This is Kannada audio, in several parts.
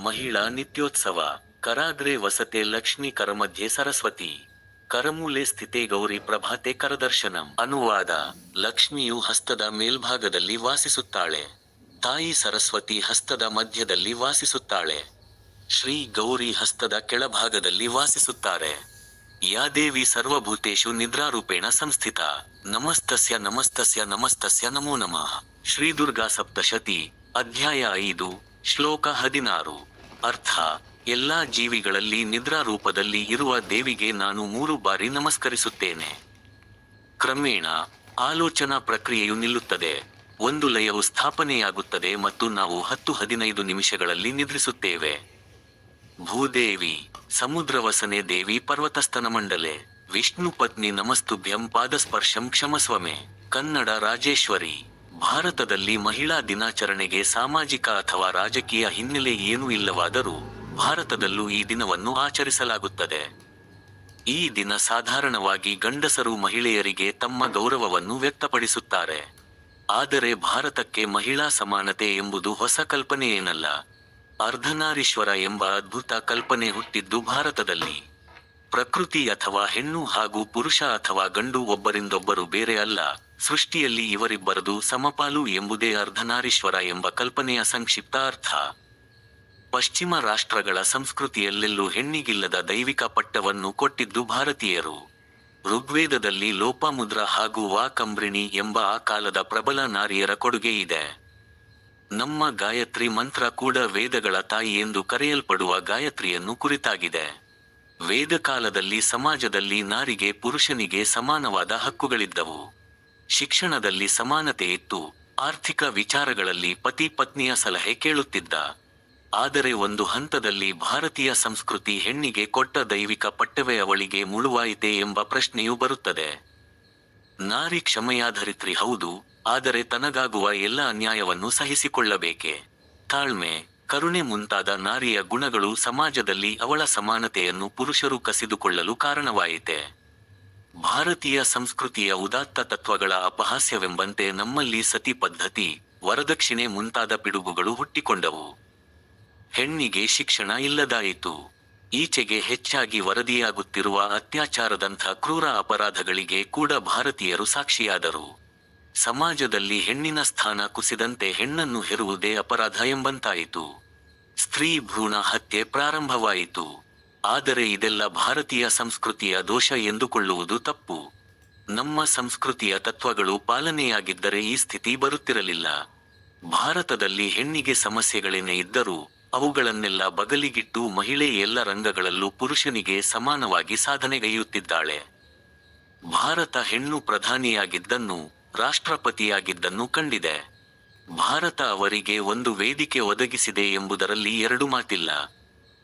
ಮಹಿಳಾ ನಿತ್ಯೋತ್ಸವ. ಕರಾಗ್ರೆ ವಸತೆ ಲಕ್ಷ್ಮಿ ಕರಮಧ್ಯೆ ಸರಸ್ವತಿ. ಕರಮೂಲೆ ಸ್ಥಿತೆ ಗೌರಿ ಪ್ರಭಾತೆ ಕರದರ್ಶನಂ. ಅನುವಾದ: ಲಕ್ಷ್ಮಿಯು ಹಸ್ತದ ಮೇಲ್ಭಾಗದಲ್ಲಿ ವಾಸಿಸುತ್ತಾಳೆ. ತಾಯಿ ಸರಸ್ವತಿ ಹಸ್ತದ ಮಧ್ಯದಲ್ಲಿ ವಾಸಿಸುತ್ತಾಳೆ. ಶ್ರೀ ಗೌರಿ ಹಸ್ತದ ಕೆಳಭಾಗದಲ್ಲಿ ವಾಸಿಸುತ್ತಾರೆ. ಯಾ ದೇವಿ ಸರ್ವಭೂತೇಷು ನಿದ್ರಾರೂಪೇಣ ಸಂಸ್ಥಿತ. ನಮಸ್ತಸ್ಯ ನಮಸ್ತಸ್ಯ ನಮಸ್ತಸ್ಯ ನಮೋ ನಮಃ. ಶ್ರೀ ದುರ್ಗಾ ಸಪ್ತಶತಿ, ಅಧ್ಯಾಯ 5, ಶ್ಲೋಕ 16. ಅರ್ಥ: ಎಲ್ಲಾ ಜೀವಿಗಳಲ್ಲಿ ನಿದ್ರಾರೂಪದಲ್ಲಿ ಇರುವ ದೇವಿಗೆ ನಾನು 3 ಬಾರಿ ನಮಸ್ಕರಿಸುತ್ತೇನೆ. ಕ್ರಮೇಣ ಆಲೋಚನಾ ಪ್ರಕ್ರಿಯೆಯು ನಿಲ್ಲುತ್ತದೆ. ಒಂದು ಲಯವು ಸ್ಥಾಪನೆಯಾಗುತ್ತದೆ ಮತ್ತು ನಾವು 10-15 ನಿಮಿಷಗಳಲ್ಲಿ ನಿದ್ರಿಸುತ್ತೇವೆ. ಭೂದೇವಿ, ಸಮುದ್ರವಸನೆ ದೇವಿ ಪರ್ವತಸ್ತನಮಂಡಲೆ. ವಿಷ್ಣು ಪತ್ನಿ ನಮಸ್ತುಭ್ಯಂ ಪಾದಸ್ಪರ್ಶಂ ಕ್ಷಮಸ್ವಮೆ. ಕನ್ನಡ ರಾಜೇಶ್ವರಿ. ಭಾರತದಲ್ಲಿ ಮಹಿಳಾ ದಿನಾಚರಣೆಗೆ ಸಾಮಾಜಿಕ ಅಥವಾ ರಾಜಕೀಯ ಹಿನ್ನೆಲೆ ಏನೂ ಇಲ್ಲವಾದರೂ ಭಾರತದಲ್ಲೂ ಈ ದಿನವನ್ನು ಆಚರಿಸಲಾಗುತ್ತದೆ. ಈ ದಿನ ಸಾಧಾರಣವಾಗಿ ಗಂಡಸರು ಮಹಿಳೆಯರಿಗೆ ತಮ್ಮ ಗೌರವವನ್ನು ವ್ಯಕ್ತಪಡಿಸುತ್ತಾರೆ. ಆದರೆ ಭಾರತಕ್ಕೆ ಮಹಿಳಾ ಸಮಾನತೆ ಎಂಬುದು ಹೊಸ ಕಲ್ಪನೆಯೇನಲ್ಲ. ಅರ್ಧನಾರೀಶ್ವರ ಎಂಬ ಅದ್ಭುತ ಕಲ್ಪನೆ ಹುಟ್ಟಿದ್ದು ಭಾರತದಲ್ಲಿ. ಪ್ರಕೃತಿ ಅಥವಾ ಹೆಣ್ಣು ಹಾಗೂ ಪುರುಷ ಅಥವಾ ಗಂಡು ಒಬ್ಬರಿಂದೊಬ್ಬರು ಬೇರೆ ಅಲ್ಲ, ಸೃಷ್ಟಿಯಲ್ಲಿ ಇವರಿಬ್ಬರದು ಸಮಪಾಲು ಎಂಬುದೇ ಅರ್ಧನಾರೀಶ್ವರ ಎಂಬ ಕಲ್ಪನೆಯ ಸಂಕ್ಷಿಪ್ತ ಅರ್ಥ. ಪಶ್ಚಿಮ ರಾಷ್ಟ್ರಗಳ ಸಂಸ್ಕೃತಿಯಲ್ಲೆಲ್ಲೂ ಹೆಣ್ಣಿಗಿಲ್ಲದ ದೈವಿಕ ಪಟ್ಟವನ್ನು ಕೊಟ್ಟಿದ್ದು ಭಾರತೀಯರು. ಋಗ್ವೇದದಲ್ಲಿ ಲೋಪಾಮುದ್ರ ಹಾಗೂ ವಾಕಂಬ್ರಿಣಿ ಎಂಬ ಆ ಕಾಲದ ಪ್ರಬಲ ನಾರಿಯರ ಕೊಡುಗೆ ಇದೆ. ನಮ್ಮ ಗಾಯತ್ರಿ ಮಂತ್ರ ಕೂಡ ವೇದಗಳ ತಾಯಿ ಎಂದು ಕರೆಯಲ್ಪಡುವ ಗಾಯತ್ರಿಯನ್ನು ಕುರಿತಾಗಿದೆ. ವೇದಕಾಲದಲ್ಲಿ ಸಮಾಜದಲ್ಲಿ ನಾರಿಗೆ ಪುರುಷನಿಗೆ ಸಮಾನವಾದ ಹಕ್ಕುಗಳಿದ್ದವು. ಶಿಕ್ಷಣದಲ್ಲಿ ಸಮಾನತೆ ಇತ್ತು. ಆರ್ಥಿಕ ವಿಚಾರಗಳಲ್ಲಿ ಪತಿ ಪತ್ನಿಯ ಸಲಹೆ ಕೇಳುತ್ತಿದ್ದ. ಆದರೆ ಒಂದು ಹಂತದಲ್ಲಿ ಭಾರತೀಯ ಸಂಸ್ಕೃತಿ ಹೆಣ್ಣಿಗೆ ಕೊಟ್ಟ ದೈವಿಕ ಪಟ್ಟವೇ ಅವಳಿಗೆ ಮುಳುವಾಯಿತೆ ಎಂಬ ಪ್ರಶ್ನೆಯೂ ಬರುತ್ತದೆ. ನಾರಿ ಕ್ಷಮೆಯಾಧರಿತ್ರಿ ಹೌದು, ಆದರೆ ತನಗಾಗುವ ಎಲ್ಲ ಅನ್ಯಾಯವನ್ನು ಸಹಿಸಿಕೊಳ್ಳಬೇಕೆ? ತಾಳ್ಮೆ, ಕರುಣೆ ಮುಂತಾದ ನಾರಿಯ ಗುಣಗಳು ಸಮಾಜದಲ್ಲಿ ಅವಳ ಸಮಾನತೆಯನ್ನು ಪುರುಷರು ಕಸಿದುಕೊಳ್ಳಲು ಕಾರಣವಾಯಿತೆ. ಭಾರತೀಯ ಸಂಸ್ಕೃತಿಯ ಉದಾತ್ತ ತತ್ವಗಳ ಅಪಹಾಸ್ಯವೆಂಬಂತೆ ನಮ್ಮಲ್ಲಿ ಸತಿ ಪದ್ಧತಿ, ವರದಕ್ಷಿಣೆ ಮುಂತಾದ ಪಿಡುಗುಗಳು ಹುಟ್ಟಿಕೊಂಡವು. ಹೆಣ್ಣಿಗೆ ಶಿಕ್ಷಣ ಇಲ್ಲದಾಯಿತು. ಈಚೆಗೆ ಹೆಚ್ಚಾಗಿ ವರದಿಯಾಗುತ್ತಿರುವ ಅತ್ಯಾಚಾರದಂಥ ಕ್ರೂರ ಅಪರಾಧಗಳಿಗೆ ಕೂಡ ಭಾರತೀಯರು ಸಾಕ್ಷಿಯಾದರು. ಸಮಾಜದಲ್ಲಿ ಹೆಣ್ಣಿನ ಸ್ಥಾನ ಕುಸಿದಂತೆ ಹೆಣ್ಣನ್ನು ಹೆರುವುದೇ ಅಪರಾಧ ಎಂಬಂತಾಯಿತು. ಸ್ತ್ರೀ ಭ್ರೂಣ ಹತ್ಯೆ ಪ್ರಾರಂಭವಾಯಿತು. ಆದರೆ ಇದೆಲ್ಲ ಭಾರತೀಯ ಸಂಸ್ಕೃತಿಯ ದೋಷ ಎಂದುಕೊಳ್ಳುವುದು ತಪ್ಪು. ನಮ್ಮ ಸಂಸ್ಕೃತಿಯ ತತ್ವಗಳು ಪಾಲನೆಯಾಗಿದ್ದರೆ ಈ ಸ್ಥಿತಿ ಬರುತ್ತಿರಲಿಲ್ಲ. ಭಾರತದಲ್ಲಿ ಹೆಣ್ಣಿಗೆ ಸಮಸ್ಯೆಗಳೇನೇ ಇದ್ದರೂ ಅವುಗಳನ್ನೆಲ್ಲ ಬಗಲಿಗಿಟ್ಟು ಮಹಿಳೆ ಎಲ್ಲ ರಂಗಗಳಲ್ಲೂ ಪುರುಷನಿಗೆ ಸಮಾನವಾಗಿ ಸಾಧನೆಗೈಯುತ್ತಿದ್ದಾಳೆ. ಭಾರತ ಹೆಣ್ಣು ಪ್ರಧಾನಿಯಾಗಿದ್ದನ್ನು, ರಾಷ್ಟ್ರಪತಿಯಾಗಿದ್ದನ್ನು ಕಂಡಿದೆ. ಭಾರತ ಅವರಿಗೆ ಒಂದು ವೇದಿಕೆ ಒದಗಿಸಿದೆ ಎಂಬುದರಲ್ಲಿ ಎರಡು ಮಾತಿಲ್ಲ.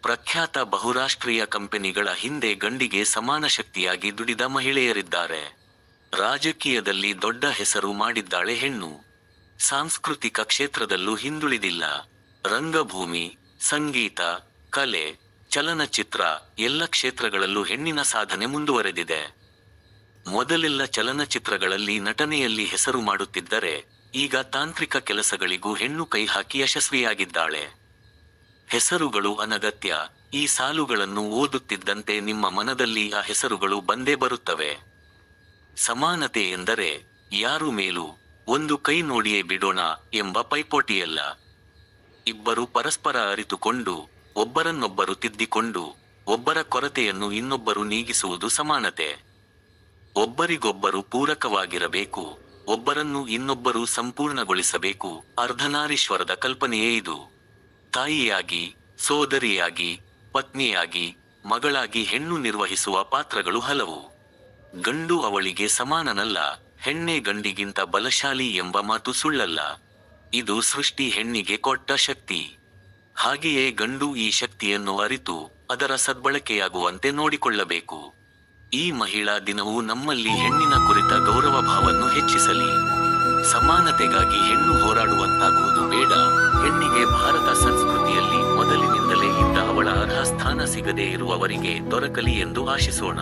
ಪ್ರಖ್ಯಾತ ಬಹುರಾಷ್ಟ್ರೀಯ ಕಂಪನಿಗಳ ಹಿಂದೆ ಗಂಡಿಗೆ ಸಮಾನ ಶಕ್ತಿಯಾಗಿ ದುಡಿದ ಮಹಿಳೆಯರಿದ್ದಾರೆ. ರಾಜಕೀಯದಲ್ಲಿ ದೊಡ್ಡ ಹೆಸರು ಮಾಡಿದ್ದಾಳೆ ಹೆಣ್ಣು. ಸಾಂಸ್ಕೃತಿಕ ಕ್ಷೇತ್ರದಲ್ಲೂ ಹಿಂದುಳಿದಿಲ್ಲ. ರಂಗಭೂಮಿ, ಸಂಗೀತ, ಕಲೆ, ಚಲನಚಿತ್ರ ಎಲ್ಲ ಕ್ಷೇತ್ರಗಳಲ್ಲೂ ಹೆಣ್ಣಿನ ಸಾಧನೆ ಮುಂದುವರೆದಿದೆ. ಮೊದಲೆಲ್ಲ ಚಲನಚಿತ್ರಗಳಲ್ಲಿ ನಟನೆಯಲ್ಲಿ ಹೆಸರು ಮಾಡುತ್ತಿದ್ದರೆ ಈಗ ತಾಂತ್ರಿಕ ಕೆಲಸಗಳಿಗೂ ಹೆಣ್ಣು ಕೈಹಾಕಿ ಯಶಸ್ವಿಯಾಗಿದ್ದಾಳೆ. ಹೆಸರುಗಳು ಅನಗತ್ಯ. ಈ ಸಾಲುಗಳನ್ನು ಓದುತ್ತಿದ್ದಂತೆ ನಿಮ್ಮ ಮನದಲ್ಲಿ ಆ ಹೆಸರುಗಳು ಬಂದೇ ಬರುತ್ತವೆ. ಸಮಾನತೆ ಎಂದರೆ ಯಾರು ಮೇಲೂ, ಒಂದು ಕೈ ನೋಡಿಯೇ ಬಿಡೋಣ ಎಂಬ ಪೈಪೋಟಿಯಲ್ಲ. ಇಬ್ಬರು ಪರಸ್ಪರ ಅರಿತುಕೊಂಡು, ಒಬ್ಬರನ್ನೊಬ್ಬರು ತಿದ್ದಿಕೊಂಡು, ಒಬ್ಬರ ಕೊರತೆಯನ್ನು ಇನ್ನೊಬ್ಬರು ನೀಗಿಸುವುದು ಸಮಾನತೆ. ಒಬ್ಬರಿಗೊಬ್ಬರು ಪೂರಕವಾಗಿರಬೇಕು, ಒಬ್ಬರನ್ನು ಇನ್ನೊಬ್ಬರು ಸಂಪೂರ್ಣಗೊಳಿಸಬೇಕು. ಅರ್ಧನಾರೀಶ್ವರದ ಕಲ್ಪನೆಯೇ ಇದು. ತಾಯಿಯಾಗಿ, ಸೋದರಿಯಾಗಿ, ಪತ್ನಿಯಾಗಿ, ಮಗಳಾಗಿ ಹೆಣ್ಣು ನಿರ್ವಹಿಸುವ ಪಾತ್ರಗಳು ಹಲವು. ಗಂಡು ಅವಳಿಗೆ ಸಮಾನನಲ್ಲ, ಹೆಣ್ಣೆ ಗಂಡಿಗಿಂತ ಬಲಶಾಲಿ ಎಂಬ ಮಾತು ಸುಳ್ಳಲ್ಲ. ಇದು ಸೃಷ್ಟಿ ಹೆಣ್ಣಿಗೆ ಕೊಟ್ಟ ಶಕ್ತಿ. ಹಾಗೆಯೇ ಗಂಡು ಈ ಶಕ್ತಿಯನ್ನು ಅರಿತು ಅದರ ಸದ್ಬಳಕೆಯಾಗುವಂತೆ ನೋಡಿಕೊಳ್ಳಬೇಕು. ಈ ಮಹಿಳಾ ದಿನವು ನಮ್ಮಲ್ಲಿ ಹೆಣ್ಣಿನ ಕುರಿತ ಗೌರವ ಭಾವವನ್ನು ಹೆಚ್ಚಿಸಲಿ. ಸಮಾನತೆಗಾಗಿ ಹೆಣ್ಣು ಹೋರಾಡುವಂತಾಗುವುದು ಬೇಡ. ಹೆಣ್ಣಿಗೆ ಭಾರತ ಸಂಸ್ಕೃತಿಯಲ್ಲಿ ಮೊದಲಿನಿಂದಲೇ ಇದ್ದ ಅವಳ ಅರ್ಹ ಸ್ಥಾನ ಸಿಗದೇ ಇರುವವರಿಗೆ ದೊರಕಲಿ ಎಂದು ಆಶಿಸೋಣ.